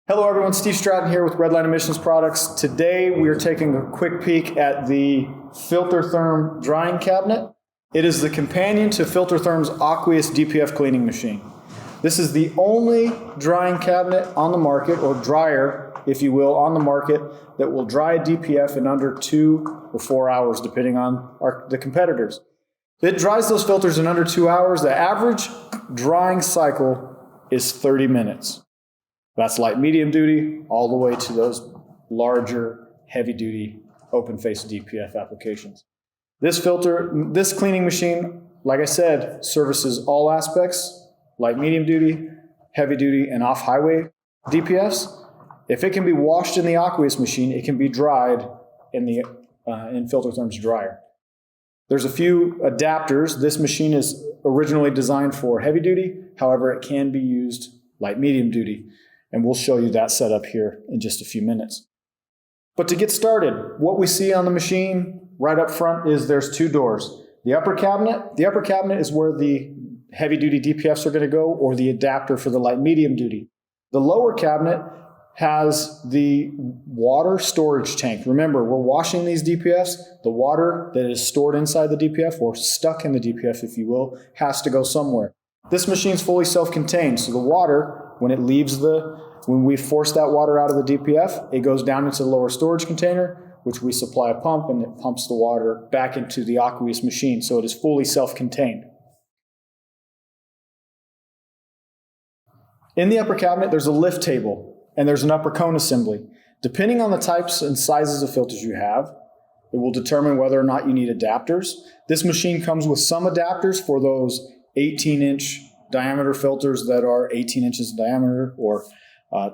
Hello everyone, Steve Stratton here with Redline Emissions Products. Today we are taking a quick peek at the Filtertherm Drying Cabinet. It is the companion to Filtertherm's Aqueous DPF cleaning machine. This is the only drying cabinet on the market, or dryer, if you will, on the market that will dry a DPF in under 2 or 4 hours, depending on the competitors. It dries those filters in under 2 hours. The average drying cycle is 30 minutes. That's light medium duty, all the way to those larger heavy duty open-faced DPF applications. This cleaning machine, like I said, services all aspects, light medium duty, heavy duty, and off-highway DPFs. If it can be washed in the Aqueous machine, it can be dried in Filtertherm's dryer. There's a few adapters. This machine is originally designed for heavy duty, however, it can be used light medium duty. And we'll show you that setup here in just a few minutes. But to get started, what we see on the machine right up front is there's 2 doors. The upper cabinet is where the heavy-duty DPFs are going to go, or the adapter for the light-medium duty. The lower cabinet has the water storage tank. Remember, we're washing these DPFs. The water that is stored inside the DPF, or stuck in the DPF, if you will, has to go somewhere. This machine's fully self-contained, so the water, when we force that water out of the DPF, it goes down into the lower storage container, which we supply a pump, and it pumps the water back into the Aqueous machine, so it is fully self-contained. In the upper cabinet, there's a lift table, and there's an upper cone assembly. Depending on the types and sizes of filters you have, it will determine whether or not you need adapters. This machine comes with some adapters for those 18-inch diameter filters that are 18 inches in diameter or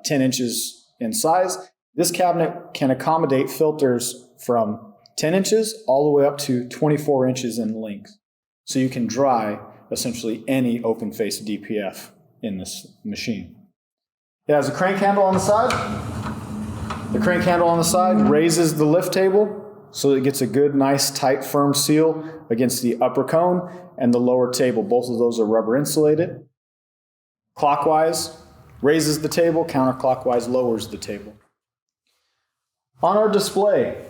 10 inches in size. This cabinet can accommodate filters from 10 inches all the way up to 24 inches in length. So you can dry essentially any open-faced DPF in this machine. It has a crank handle on the side. The crank handle on the side raises the lift table so that it gets a good, nice, tight, firm seal against the upper cone and the lower table. Both of those are rubber insulated. Clockwise raises the table, counterclockwise lowers the table. On our display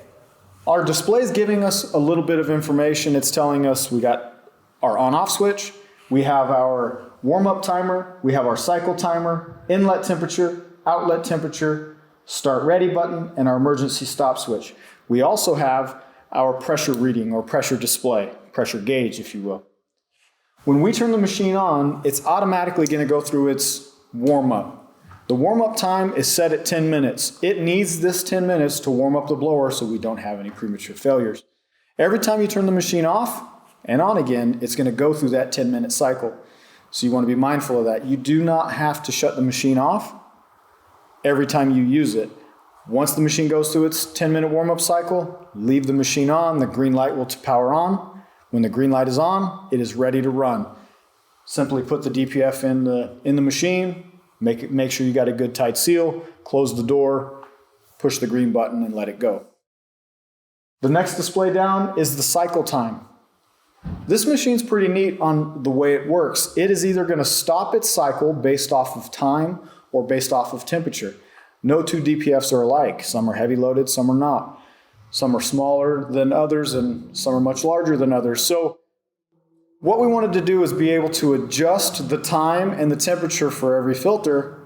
is giving us a little bit of information. It's telling us we got our on-off switch, we have our warm-up timer, we have our cycle timer, inlet temperature, outlet temperature, start ready button, and our emergency stop switch. We also have our pressure reading, or pressure display, pressure gauge, if you will. When we turn the machine on, it's automatically going to go through its warm-up. The warm-up time is set at 10 minutes. It needs this 10 minutes to warm up the blower so we don't have any premature failures. Every time you turn the machine off and on again, it's going to go through that 10-minute cycle. So you want to be mindful of that. You do not have to shut the machine off every time you use it. Once the machine goes through its 10-minute warm-up cycle, leave the machine on. The green light will power on. When the green light is on, it is ready to run. Simply put the DPF in the machine, make sure you got a good tight seal, close the door, push the green button, and let it go. The next display down is the cycle time. This machine's pretty neat on the way it works. It is either going to stop its cycle based off of time or based off of temperature. No 2 DPFs are alike. Some are heavy loaded, some are not. Some are smaller than others, and some are much larger than others. So what we wanted to do is be able to adjust the time and the temperature for every filter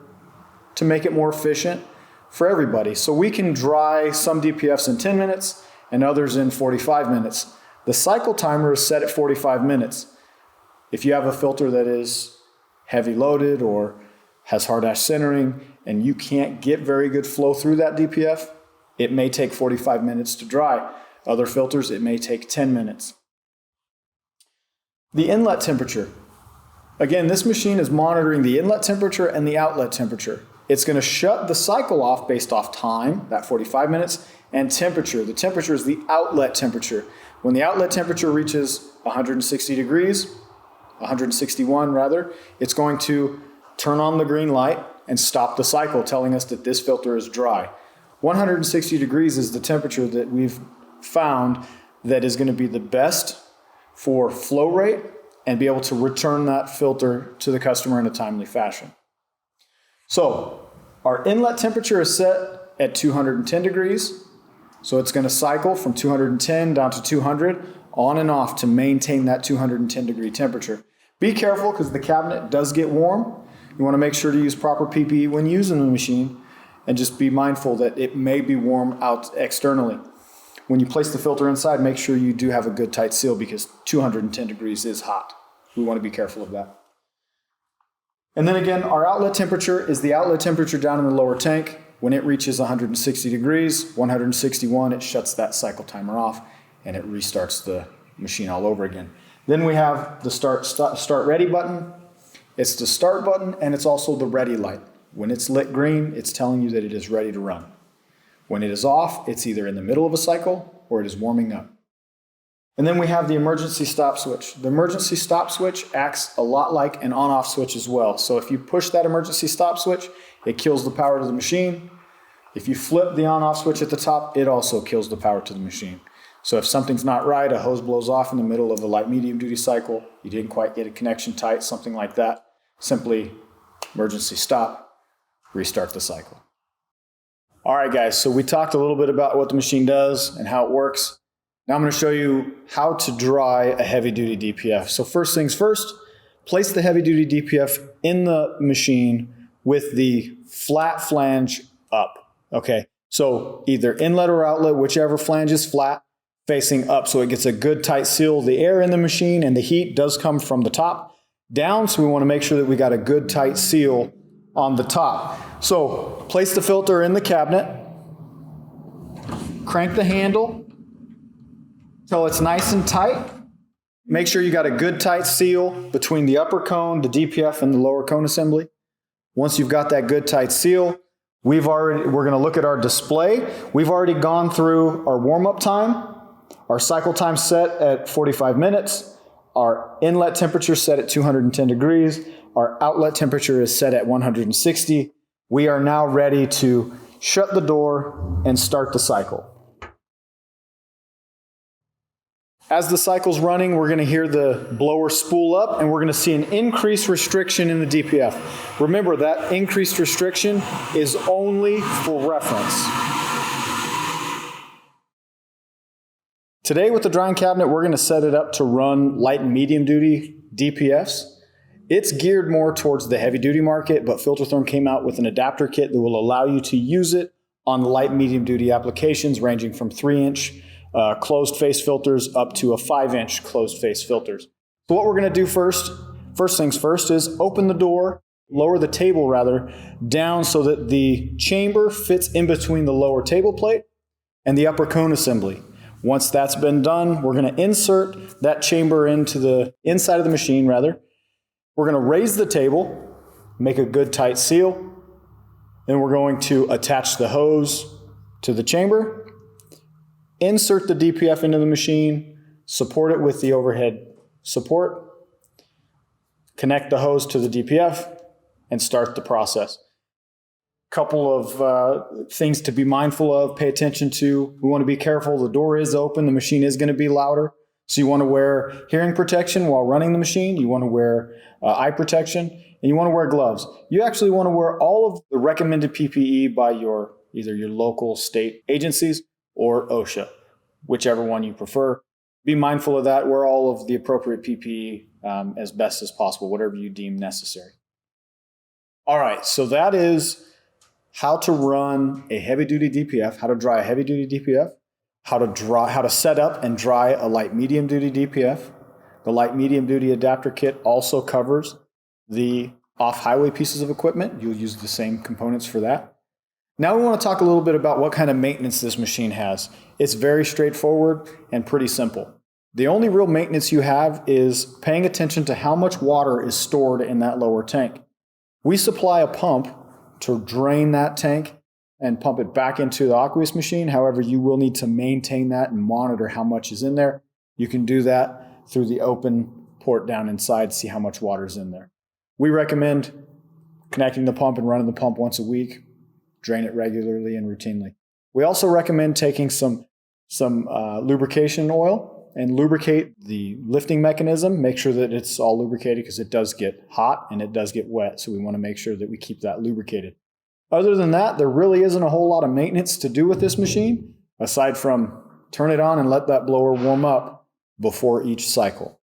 to make it more efficient for everybody. So we can dry some DPFs in 10 minutes and others in 45 minutes. The cycle timer is set at 45 minutes. If you have a filter that is heavy loaded or has hard ash centering, and you can't get very good flow through that DPF, it may take 45 minutes to dry. Other filters, it may take 10 minutes. The inlet temperature. Again, this machine is monitoring the inlet temperature and the outlet temperature. It's going to shut the cycle off based off time, that 45 minutes, and temperature. The temperature is the outlet temperature. When the outlet temperature reaches 160 degrees, 161 rather, it's going to turn on the green light and stop the cycle, telling us that this filter is dry. 160 degrees is the temperature that we've found that is going to be the best for flow rate and be able to return that filter to the customer in a timely fashion. So Our inlet temperature is set at 210 degrees. So it's going to cycle from 210 down to 200 on and off to maintain that 210 degree temperature. Be careful because the cabinet does get warm. You want to make sure to use proper PPE when using the machine, and just be mindful that it may be warm out externally. When you place the filter inside, make sure you do have a good tight seal because 210 degrees is hot. We want to be careful of that. And then again, our outlet temperature is the outlet temperature down in the lower tank. When it reaches 160 degrees, 161, it shuts that cycle timer off and it restarts the machine all over again. Then we have the start ready button. It's the start button, and it's also the ready light. When it's lit green, it's telling you that it is ready to run. When it is off, it's either in the middle of a cycle or it is warming up. And then we have the emergency stop switch. The emergency stop switch acts a lot like an on-off switch as well. So if you push that emergency stop switch, it kills the power to the machine. If you flip the on-off switch at the top, it also kills the power to the machine. So if something's not right, a hose blows off in the middle of a light medium duty cycle, you didn't quite get a connection tight, something like that, simply emergency stop, restart the cycle. All right, guys, so we talked a little bit about what the machine does and how it works. Now I'm going to show you how to dry a heavy-duty DPF. So first things first, place the heavy-duty DPF in the machine with the flat flange up. Okay, so either inlet or outlet, whichever flange is flat, facing up so it gets a good tight seal. The air in the machine and the heat does come from the top down, so we want to make sure that we got a good tight seal on the top. So place the filter in the cabinet, crank the handle till it's nice and tight. Make sure you got a good tight seal between the upper cone, the DPF, and the lower cone assembly. Once you've got that good tight seal, we're going to look at our display. We've already gone through our warm-up time. Our cycle time set at 45 minutes. Our inlet temperature set at 210 degrees. Our outlet temperature is set at 160. We are now ready to shut the door and start the cycle. As the cycle's running, we're going to hear the blower spool up and we're going to see an increased restriction in the DPF. Remember, that increased restriction is only for reference. Today with the drying cabinet, we're going to set it up to run light and medium duty DPFs. It's geared more towards the heavy duty market, but Filtertherm came out with an adapter kit that will allow you to use it on light and medium duty applications ranging from 3-inch closed face filters up to a 5-inch closed face filters. So what we're going to do first things first is open the door, lower the table rather, down so that the chamber fits in between the lower table plate and the upper cone assembly. Once that's been done, we're going to insert that chamber into the inside of the machine rather. We're going to raise the table, make a good tight seal. Then we're going to attach the hose to the chamber, insert the DPF into the machine, support it with the overhead support, connect the hose to the DPF, and start the process. Couple of things to be mindful of, pay attention to. We want to be careful. The door is open. The machine is going to be louder. So you want to wear hearing protection while running the machine. You want to wear eye protection, and you want to wear gloves. You actually want to wear all of the recommended PPE by either your local state agencies or OSHA, whichever one you prefer. Be mindful of that. Wear all of the appropriate PPE as best as possible, whatever you deem necessary. All right, so that is how to run a heavy-duty DPF, how to dry a heavy-duty DPF, how to set up and dry a light medium-duty DPF. The light medium-duty adapter kit also covers the off-highway pieces of equipment. You'll use the same components for that. Now we want to talk a little bit about what kind of maintenance this machine has. It's very straightforward and pretty simple. The only real maintenance you have is paying attention to how much water is stored in that lower tank. We supply a pump to drain that tank and pump it back into the Aqueous machine. However, you will need to maintain that and monitor how much is in there. You can do that through the open port down inside, see how much water is in there. We recommend connecting the pump and running the pump once a week. Drain it regularly and routinely. We also recommend taking some lubrication oil and lubricate the lifting mechanism. Make sure that it's all lubricated because it does get hot and it does get wet. So we want to make sure that we keep that lubricated. Other than that, there really isn't a whole lot of maintenance to do with this machine, aside from turn it on and let that blower warm up before each cycle.